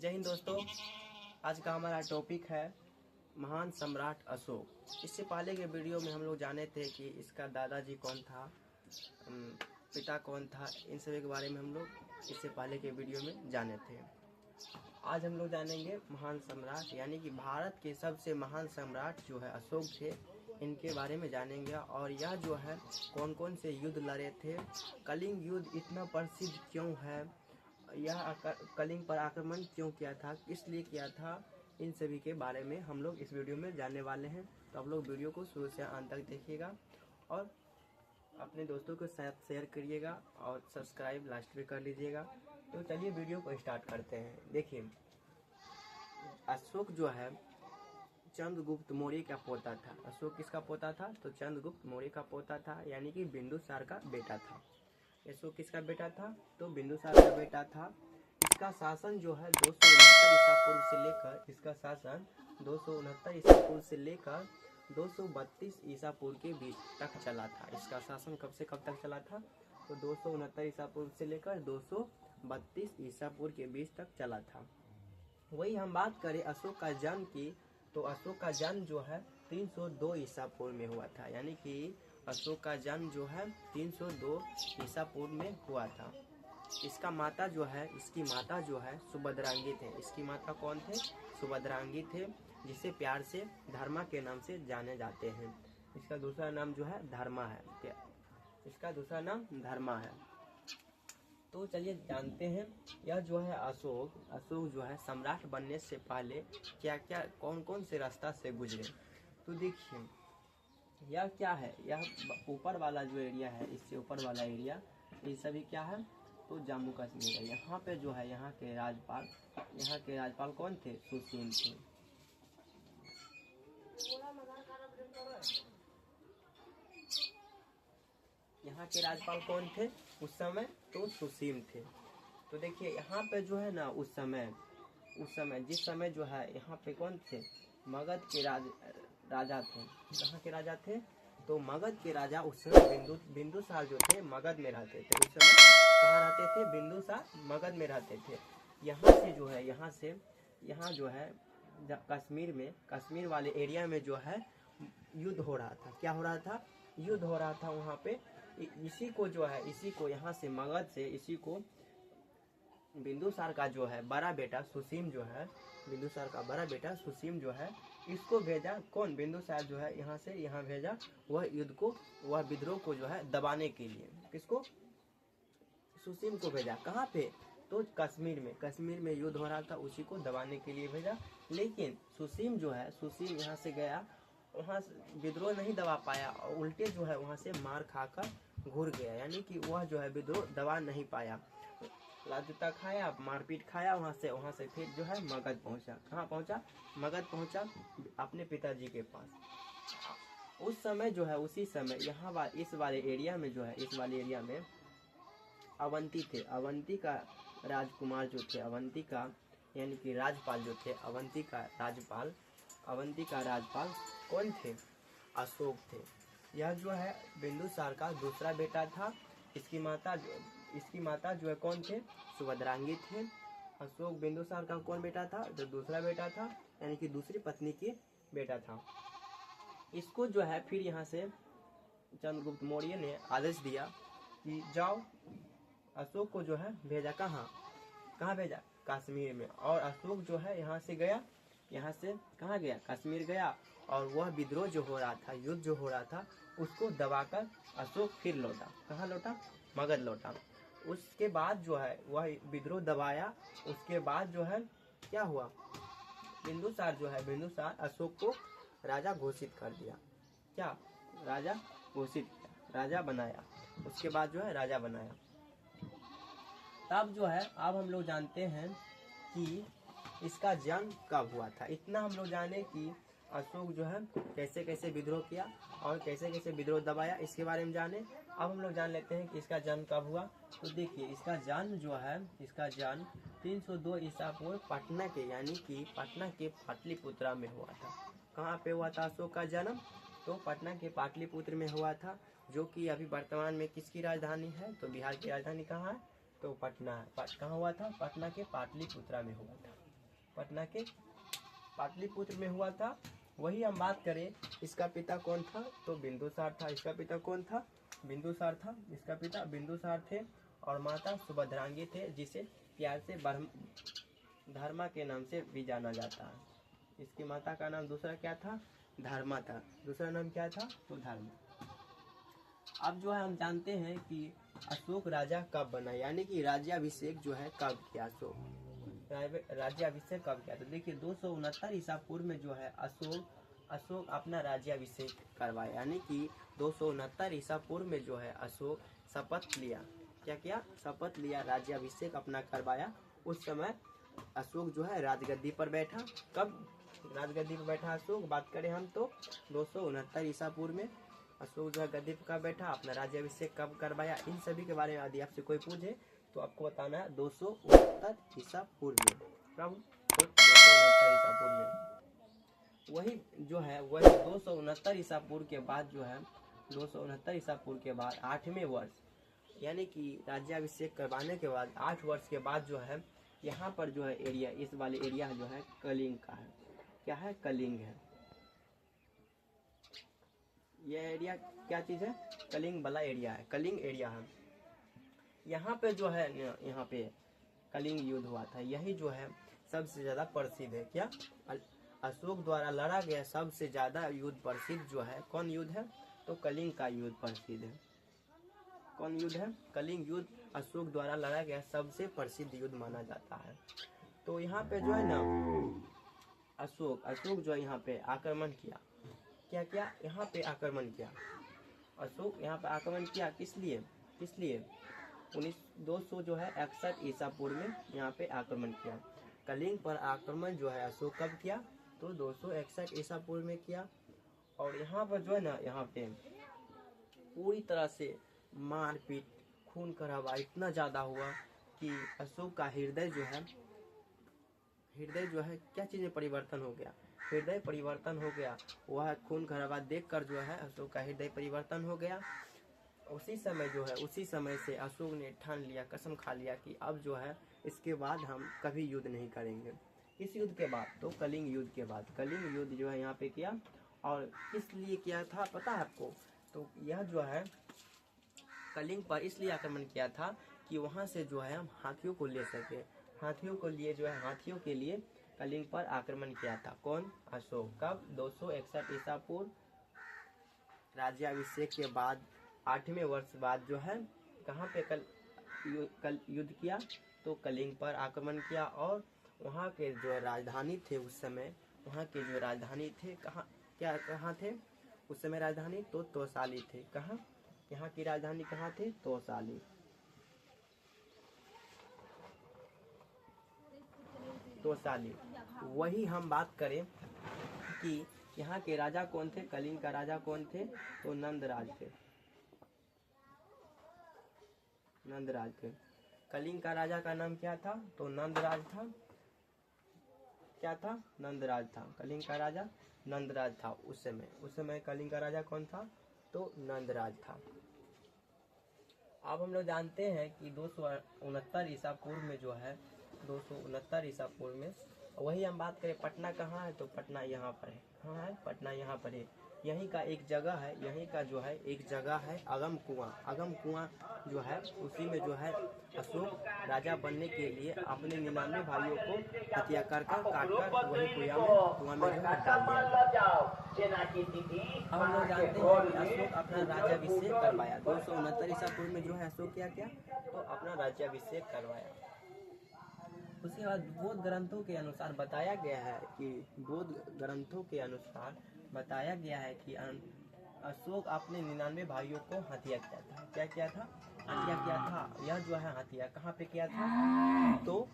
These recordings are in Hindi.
जय हिंद दोस्तों। आज का हमारा टॉपिक है महान सम्राट अशोक। इससे पहले के वीडियो में हम लोग जाने थे कि इसका दादाजी कौन था, पिता कौन था, इन सभी के बारे में हम लोग इससे पहले के वीडियो में जाने थे। आज हम लोग जानेंगे महान सम्राट, यानी कि भारत के सबसे महान सम्राट जो है अशोक थे, इनके बारे में जानेंगे। और यह जो है कौन कौन से युद्ध लड़े थे, कलिंग युद्ध इतना प्रसिद्ध क्यों है, यह कलिंग पर आक्रमण क्यों किया था, किस लिए किया था, इन सभी के बारे में हम लोग इस वीडियो में जानने वाले हैं। तो आप लोग वीडियो को शुरू से अंत तक देखिएगा और अपने दोस्तों के साथ शेयर करिएगा और सब्सक्राइब लास्ट में कर लीजिएगा। तो चलिए वीडियो को स्टार्ट करते हैं। देखिए, अशोक जो है चंद्रगुप्त मौर्य का पोता था। अशोक किसका पोता था? तो चंद्रगुप्त मौर्य का पोता था, यानी कि बिंदुसार का बेटा था। अशोक किसका बेटा था? तो बिंदुसार का बेटा था। इसका शासन जो है 269 ईसा पूर्व से लेकर 232 ईसा पूर्व के बीच तक चला था। इसका शासन कब से कब तक चला था? तो 269 ईसा पूर्व से लेकर 232 ईसा पूर्व के बीच तक चला था। वही हम बात करें अशोक का जन्म की, तो अशोक का जन्म जो है 302 ईसा पूर्व में हुआ था, यानी कि अशोक का जन्म जो है 302 ईसा पूर्व में हुआ था। इसकी माता जो है सुभद्रांगी थे। इसकी माता कौन थे? सुभद्रांगी थे, जिसे प्यार से धर्मा के नाम से जाने जाते हैं। इसका दूसरा नाम जो है धर्मा है। इसका दूसरा नाम धर्मा है। तो चलिए जानते हैं, यह जो है अशोक जो है सम्राट बनने से पहले क्या क्या कौन कौन से रास्ता से गुजरे। तो देखिए, यह क्या है, यह ऊपर वाला जो एरिया है, इससे ऊपर वाला एरिया, ये सभी क्या है? तो जम्मू कश्मीर है। यहाँ पे जो है यहाँ के राजपाल कौन थे? सुसीम थे। यहाँ के राजपाल कौन थे उस समय? तो सुसीम थे। तो देखिए यहाँ पे जो है ना उस समय जिस समय जो है यहाँ पे कौन थे? मगध के राजा थे। कहाँ के राजा थे? तो मगध के राजा उस समय बिंदुसार जो थे मगध में रहते थे। उस समय कहाँ रहते थे? बिंदुसार मगध में रहते थे। यहाँ जो है कश्मीर वाले एरिया में जो है युद्ध हो रहा था। क्या हो रहा था? युद्ध हो रहा था वहाँ पे। इसी को यहाँ से मगध से इसी को बिंदुसार का जो है बड़ा बेटा सुसीम जो है, बिंदुसार का बड़ा बेटा सुसीम जो है, इसको भेजा। कौन? बिंदुसार जो है यहाँ से यहाँ भेजा वह विद्रोह को जो है दबाने के लिए। किसको? सुसीम को भेजा। कहाँ पे? तो कश्मीर में युद्ध हो रहा था, उसी को दबाने के लिए भेजा। लेकिन सुसीम यहाँ से गया, वहाँ विद्रोह नहीं दबा पाया और उल्टे जो है वहाँ से मार खाकर घूर गया, यानी कि वह जो है विद्रोह दबा नहीं पाया। लाजूता खाया, मारपीट खाया, वहाँ से फिर जो है मगध पहुँचा। कहाँ पहुँचा? मगध पहुँचा अपने पिताजी के पास। उस समय जो है उसी समय इस वाले एरिया में अवंती थे। अवंती का राजकुमार जो थे, अवंती का यानी कि राजपाल जो थे, अवंती का राजपाल कौन थे? अशोक थे। यह जो है बिंदुसार का दूसरा बेटा था। इसकी माता जो है कौन थे? सुभद्रांगी थे। अशोक बिंदुसार का कौन बेटा था? जो दूसरा बेटा था, यानी कि दूसरी पत्नी की बेटा था। इसको जो है फिर यहाँ से चंद्रगुप्त मौर्य ने आदेश दिया कि जाओ, अशोक को जो है भेजा। कहाँ भेजा? कश्मीर में। और अशोक जो है यहाँ से कहाँ गया? कश्मीर गया। और वह विद्रोह जो हो रहा था, युद्ध जो हो रहा था, उसको दबाकर अशोक फिर लौटा। कहाँ लौटा? मगध लौटा। उसके बाद जो है वह विद्रोह दबाया। उसके बाद जो है क्या हुआ? बिंदुसार अशोक को राजा घोषित कर दिया। क्या? राजा घोषित किया, राजा बनाया। उसके बाद जो है राजा बनाया। तब जो है अब हम लोग जानते हैं कि इसका जन्म कब हुआ था। इतना हम लोग जाने कि अशोक जो है कैसे कैसे विद्रोह किया और कैसे कैसे विद्रोह दबाया, इसके बारे में जाने। अब हम लोग जान लेते हैं कि इसका जन्म कब हुआ। तो देखिए, इसका जन्म 302 ईसा पूर्व पटना के, यानी कि पटना के पाटलिपुत्रा में हुआ था। कहाँ पे हुआ था अशोक का जन्म? तो पटना के पाटलिपुत्र में हुआ था, जो कि अभी वर्तमान में किसकी राजधानी है? तो बिहार की राजधानी कहाँ है? तो पटना है। कहाँ हुआ था? पटना के पाटलिपुत्रा में हुआ था। पटना के पाटलिपुत्र में हुआ था। वही हम बात करें, इसका पिता कौन था, तो बिंदुसार था। इसका पिता कौन था, बिंदुसार था। इसका पिता बिंदुसार थे और माता सुभद्रांगी थे, जिसे प्यार से धर्मा के नाम से भी जाना जाता है। इसकी माता का नाम दूसरा क्या था, धर्मा था। दूसरा नाम क्या था, तो धर्मा। अब जो है हम जानते हैं कि अशोक राजा कब बना, यानी कि राज्याभिषेक जो है कब किया, अशोक राज्याभिषेक कब किया। तो देखिए 269 ईसा पूर्व में जो है अशोक अपना राज्याभिषेक करवाया, यानी कि 269 ईसा पूर्व में जो है अशोक शपथ लिया। क्या किया, शपथ लिया, राज्याभिषेक अपना करवाया। उस समय अशोक जो है राजगद्दी पर बैठा। कब राजगद्दी पर बैठा अशोक, बात करें हम तो 269 ईसा पूर्व में अशोक जो है गद्दी पर कब बैठा, अपना राज्याभिषेक कब करवाया। इन सभी के बारे में यदि आपसे कोई पूछे तो आपको बताना है 269 ईसा पूर्व में। कब, 269 ईसा पूर्व में। वही जो है वही 269 ईसा पूर्व के बाद जो है 269 ईसा पूर्व के बाद 8वें वर्ष, यानी कि राज्याभिषेक करवाने के बाद 8 वर्ष के बाद जो है यहाँ पर जो है एरिया, इस वाले एरिया जो है कलिंग का है। क्या है, कलिंग है। यह एरिया क्या चीज है, कलिंग वाला एरिया है, कलिंग एरिया है। यहाँ पे जो है, यहाँ पे कलिंग युद्ध हुआ था। यही जो है सबसे ज्यादा प्रसिद्ध है। क्या, अशोक द्वारा लड़ा गया सबसे ज्यादा युद्ध प्रसिद्ध जो है, कौन युद्ध है, तो कलिंग का युद्ध प्रसिद्ध है। कौन युद्ध है, कलिंग युद्ध अशोक द्वारा लड़ा गया सबसे प्रसिद्ध युद्ध माना जाता है। तो यहाँ पे जो है ना अशोक जो है यहाँ पे आक्रमण किया। क्या किया, यहाँ पे आक्रमण किया अशोक, यहाँ पे आक्रमण किया। किस लिए 261 जो है 61 ईसा पूर्व में यहाँ पे आक्रमण किया। कलिंग पर आक्रमण जो है अशोक कब किया, तो 261 ईसा पूर्व में किया। और यहाँ पर जो है ना, यहाँ पे पूरी तरह से मारपीट, खून खराबा इतना ज्यादा हुआ कि अशोक का हृदय जो है क्या चीज में परिवर्तन हो गया, हृदय परिवर्तन हो गया। वह खून खराबा देखकर जो है अशोक का हृदय परिवर्तन हो गया। उसी समय से अशोक ने ठान लिया, कसम खा लिया कि अब जो है इसके बाद हम कभी युद्ध नहीं करेंगे। इस युद्ध के बाद, तो कलिंग युद्ध के बाद, कलिंग युद्ध जो है यहाँ पे किया। और किस लिए किया था पता है आपको, तो यह जो है कलिंग पर इसलिए आक्रमण किया था कि वहां से जो है हम हाथियों को ले सके। हाथियों के लिए कलिंग पर आक्रमण किया था। कौन, अशोक। कब, 261 ईसा पूर्व। राज्याभिषेक के बाद 8वें वर्ष बाद जो है कहाँ पे कल युद्ध किया, तो कलिंग पर आक्रमण किया। और वहाँ के जो राजधानी थे उस समय, वहाँ के जो राजधानी थे कहाँ थे उस समय राजधानी, तो तोसाली थे। कहाँ, यहाँ की राजधानी कहाँ थी, तोसाली। वही हम बात करें कि यहाँ के राजा कौन थे, कलिंग का राजा कौन थे, तो नंदराज थे। कलिंग का राजा का नाम क्या था, तो नंदराज था। क्या था, नंदराज था। कलिंग का राजा नंदराज था उस समय कलिंग का राजा कौन था, तो नंदराज था। अब हम लोग जानते हैं कि 269 ईसा पूर्व में जो है 269 ईसा पूर्व में, वही हम बात करें पटना कहाँ है, तो पटना यहाँ पर है। कहाँ है, पटना यहाँ पर है। यहीं का एक जगह है, यहीं का जो है एक जगह है अगम कुआं जो है, उसी में जो है अशोक राजा बनने के लिए अपने 99 भाइयों को हत्या कर काटकर वही कुआं में जो है डाल दिया। हम लोग जानते हैं कि अशोक अपना राज्याभिषेक करवाया 269 ईसा पूर्व में जो है अशोक क्या तो अपना राज्याभिषेक करवाया। उसके बाद बौद्ध ग्रंथों के अनुसार बताया गया है कि अशोक अपने 99 भाइयों को हत्या किया था। क्या किया था, हत्या किया था। यह जो है हत्या कहाँ पे किया था, तो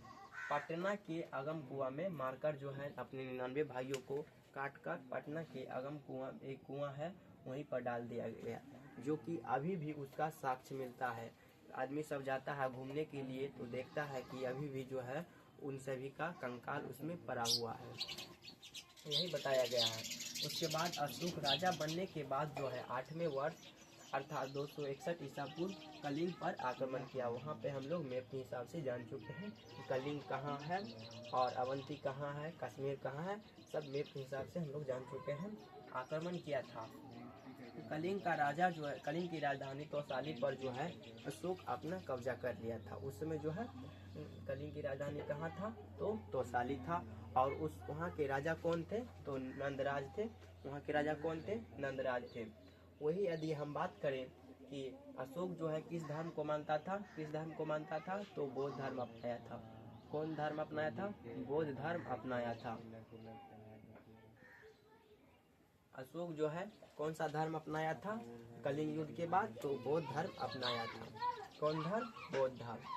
पटना के अगम कुआं में मारकर जो है अपने 99 भाइयों को काटकर पटना के अगम कुआं, एक कुआं है वहीं पर डाल दिया गया, जो कि अभी भी उसका साक्ष्य मिलता है। आदमी सब जाता है घूमने के लिए तो देखता है कि अभी भी जो है उन सभी का कंकाल उसमें पड़ा हुआ है, यही बताया गया है। उसके बाद अशोक राजा बनने के बाद जो है 8वें वर्ष अर्थात 261 ईसा पूर्व कलिंग पर आक्रमण किया। वहाँ पे हम लोग मैप के हिसाब से जान चुके हैं कि कलिंग कहाँ है और अवंती कहाँ है, कश्मीर कहाँ है, सब मैप के हिसाब से हम लोग जान चुके हैं। आक्रमण किया था। कलिंग का राजा जो है, कलिंग की राजधानी तौसाली पर जो है अशोक अपना कब्जा कर लिया था। उस समय जो है कलिंग की राजधानी कहाँ था, तो तौसाली था। और उस वहाँ के राजा कौन थे, तो नंदराज थे। वहाँ के राजा कौन थे, नंदराज थे। वही यदि हम बात करें कि अशोक जो है किस धर्म को मानता था, किस धर्म को मानता था, तो बौद्ध धर्म अपनाया था। कौन धर्म अपनाया था, बौद्ध धर्म अपनाया था। अशोक जो है कौन सा धर्म अपनाया था कलिंग युद्ध के बाद, तो बौद्ध धर्म अपनाया था। कौन धर्म, बौद्ध धर्म।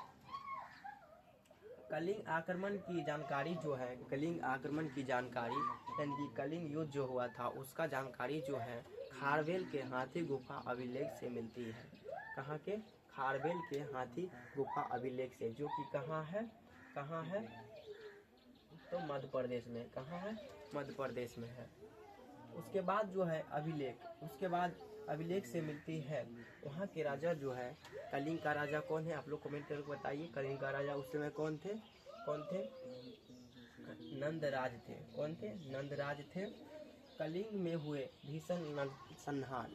कलिंग आक्रमण की जानकारी जो है, कलिंग आक्रमण की जानकारी यानी कि कलिंग युद्ध जो हुआ था उसका जानकारी जो है खारवेल के हाथी गुफा अभिलेख से मिलती है। कहाँ के, खारवेल के हाथी गुफा अभिलेख से, जो कि कहाँ है, कहाँ है, तो मध्य प्रदेश में। कहाँ है, मध्य प्रदेश में है। उसके बाद जो है अभिलेख, उसके बाद अभिलेख से मिलती है वहाँ के राजा जो है, कलिंग का राजा कौन है, आप लोग कमेंट करके बताइए। कलिंग का राजा उस समय कौन थे, कौन थे, नंदराज थे। कौन थे, नंदराज थे। कलिंग में हुए भीषण नरसंहार,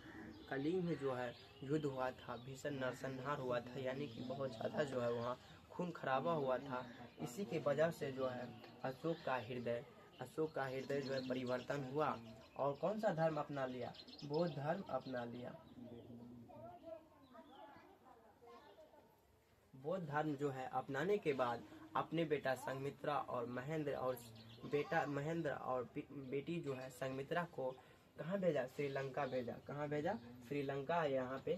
कलिंग में जो है युद्ध हुआ था, भीषण नरसंहार हुआ था, यानी कि बहुत ज़्यादा जो है वहाँ खून खराबा हुआ था। इसी के वजह से जो है अशोक का हृदय जो है परिवर्तन हुआ और कौन सा धर्म अपना लिया, बौद्ध धर्म अपना लिया। बौद्ध धर्म जो है अपनाने के बाद अपने बेटा संघमित्रा और महेंद्र और बेटी जो है संघमित्रा को कहाँ भेजा, श्रीलंका भेजा। कहाँ भेजा, श्रीलंका। यहाँ पे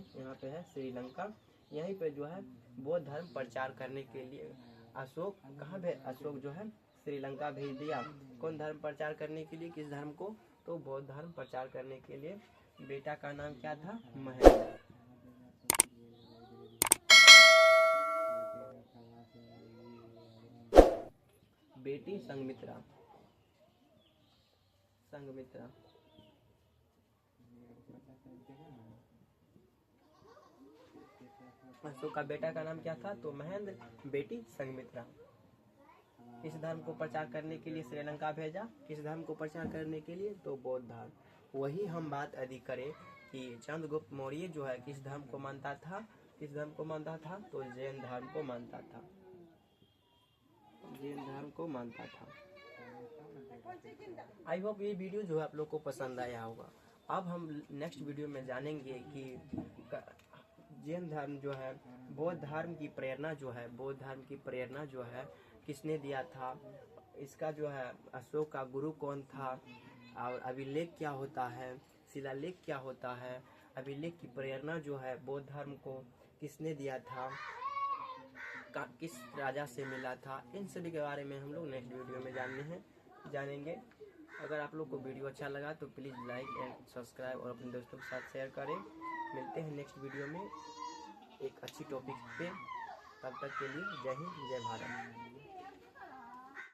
है श्रीलंका। यहीं पे जो है बौद्ध धर्म प्रचार करने के लिए अशोक कहाँ अशोक जो है श्रीलंका भेज दिया। कौन धर्म प्रचार करने के लिए, किस धर्म को, तो बौद्ध धर्म प्रचार करने के लिए। बेटा का नाम क्या था, महेंद्र। बेटी संघमित्रा। अशोक का बेटा का नाम क्या था, तो महेंद्र, बेटी संघमित्रा। किस धर्म को प्रचार करने के लिए श्रीलंका भेजा, किस धर्म को प्रचार करने के लिए, तो बौद्ध धर्म। वही हम बात यदि करें कि चंद्रगुप्त मौर्य जो है किस धर्म को मानता था, किस धर्म को मानता था, तो जैन धर्म को मानता था, जैन धर्म को मानता था। आई होप ये वीडियो जो है आप लोग को पसंद आया होगा। अब हम नेक्स्ट वीडियो में जानेंगे कि जैन धर्म जो है बौद्ध धर्म की प्रेरणा जो है, बौद्ध धर्म की प्रेरणा जो है किसने दिया था, इसका जो है अशोक का गुरु कौन था, और अभिलेख क्या होता है, शिलालेख क्या होता है, अभिलेख की प्रेरणा जो है बौद्ध धर्म को किसने दिया था, किस राजा से मिला था, इन सभी के बारे में हम लोग नेक्स्ट वीडियो में जानेंगे। अगर आप लोग को वीडियो अच्छा लगा तो प्लीज़ लाइक एंड सब्सक्राइब और अपने दोस्तों के साथ शेयर करें। मिलते हैं नेक्स्ट वीडियो में एक अच्छी टॉपिक पे। तब तक के लिए जय हिंद, जय भारत।